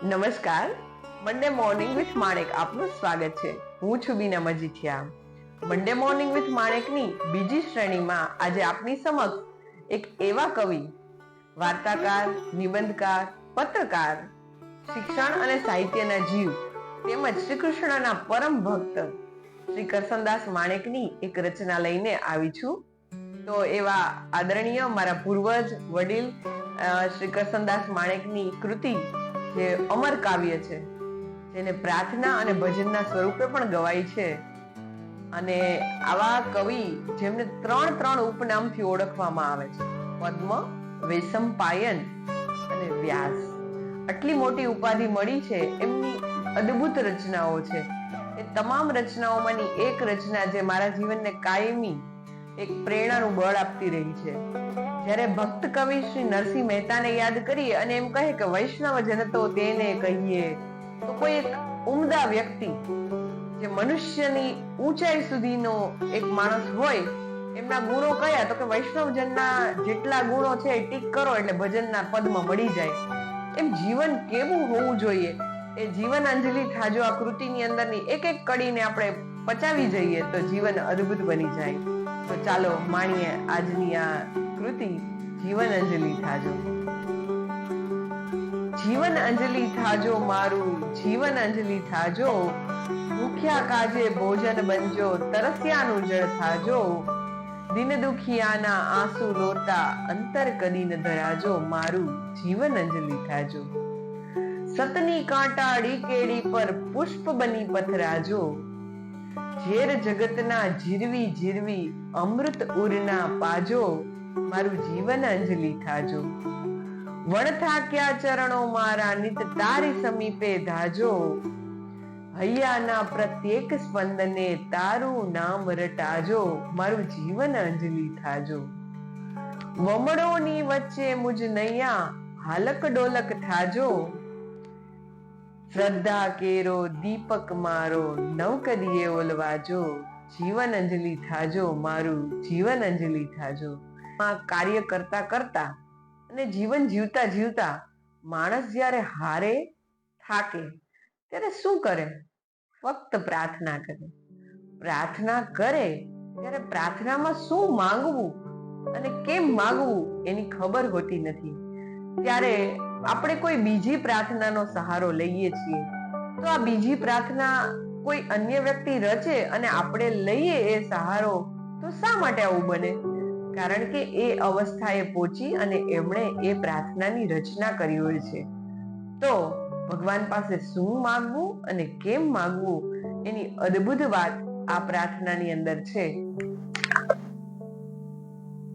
નમસ્કાર. મંડે morning with માણેક આપનું સ્વાગત છે. હું છું બીના મજીઠિયા. મંડે મોર્નિંગ વિથ માણેકની બીજી શ્રેણીમાં આજે આપની સમક્ષ એક એવા કવિ, વાર્તાકાર, નિબંધકાર, પત્રકાર, શિક્ષણ અને સાહિત્યના જીવ તેમજ શ્રી કૃષ્ણના પરમ ભક્ત શ્રી કરસનદાસ માણેકની એક રચના લઈને આવી છું. તો એવા આદરણીય મારા પૂર્વજ વડીલ શ્રી કરસનદાસ માણેકની કૃતિ જે અમર કાવ્ય છે, જેને પ્રાર્થના અને ભજનના સ્વરૂપે પણ ગવાય છે, અને આવા કવિ જેમને ત્રણ ઉપનામથી ઓળખવામાં આવે છે, પદ્મ, વૈશંપાયન અને વ્યાસ. આટલી મોટી ઉપાધિ મળી છે એમની અદ્ભુત રચનાઓ છે. એ તમામ રચનાઓમાંની એક રચના જે મારા જીવનને કાયમી એક પ્રેરણાનું બળ આપતી રહી છે. જ્યારે ભક્ત કવિ શ્રી નરસિંહ મહેતાને યાદ કરીએ અને એમ કહે કે વૈષ્ણવ જન તો તેને કહીએ, તો કોઈ એક ઉમદા વ્યક્તિ જે મનુષ્યની ઊંચાઈ સુધીનો એક માણસ હોય, એમના ગુણો કયા, તો કે વૈષ્ણવજનના જેટલા ગુણો છે એ ટીક કરો એટલે ભજનના પદમાં મળી જાય. એમ જીવન કેવું હોવું જોઈએ એ જીવન અંજલિ થાજો આ કૃતિની અંદરની એક એક કડીને આપણે પચાવી જઈએ તો જીવન અદ્ભુત બની જાય. તો ચાલો માણીએ આજની આ કૃતિ જીવન અંજલિ થાજો. જીવન અંજલિ થાજો મારું, જીવન અંજલિ થાજો, ભૂખ્યા કાજે ભોજન બનજો, તરસ્યાનું જળ થાજો, દિન દુખિયાના આંસુ લોટા, અંતર કદી ન ધરાજો, મારું જીવન અંજલિ થાજો. સતની કાંટાળી કેડી પર પુષ્પ બની પથરાજો, ઝેર જગતના જીરવી અમૃત ઉરના પાજો, મારું જીવન અંજલિ થાજો. વણથાક્યા ચરણો મારા નિત તારી સમીપે ધાજો, હૈયાના પ્રત્યેક સ્પંદને તારું નામ રટાજો, મારું જીવન અંજલિ થાજો. વમળોની વચ્ચે મુજ નૈયા હાલક ડોલક થાજો, શ્રદ્ધા કેરો દીપક મારો નવકદીએ ઓલવાજો, જીવન અંજલિ થાજો, મારું જીવન અંજલિ થાજો. કાર્ય કરતા કરતા અને જીવન જીવતા માણસ જ્યારે હારે, થાકે, ત્યારે શું કરે? ફક્ત પ્રાર્થના કરે. પ્રાર્થના કરે ત્યારે પ્રાર્થનામાં શું માંગવું અને કેમ માંગવું એની ખબર હોતી નથી. ત્યારે આપણે કોઈ બીજી પ્રાર્થનાનો સહારો લઈએ છીએ. તો આ બીજી પ્રાર્થના કોઈ અન્ય વ્યક્તિ રચે અને આપણે લઈએ એ સહારો, તો શા માટે આવું બને? કારણ કે એ અવસ્થાએ પહોંચી અને એમણે એ પ્રાર્થનાની રચના કરી હોય છે. તો ભગવાન પાસે શું માંગવું અને કેમ માંગવું એની અદ્ભુત વાત આ પ્રાર્થનાની અંદર છે.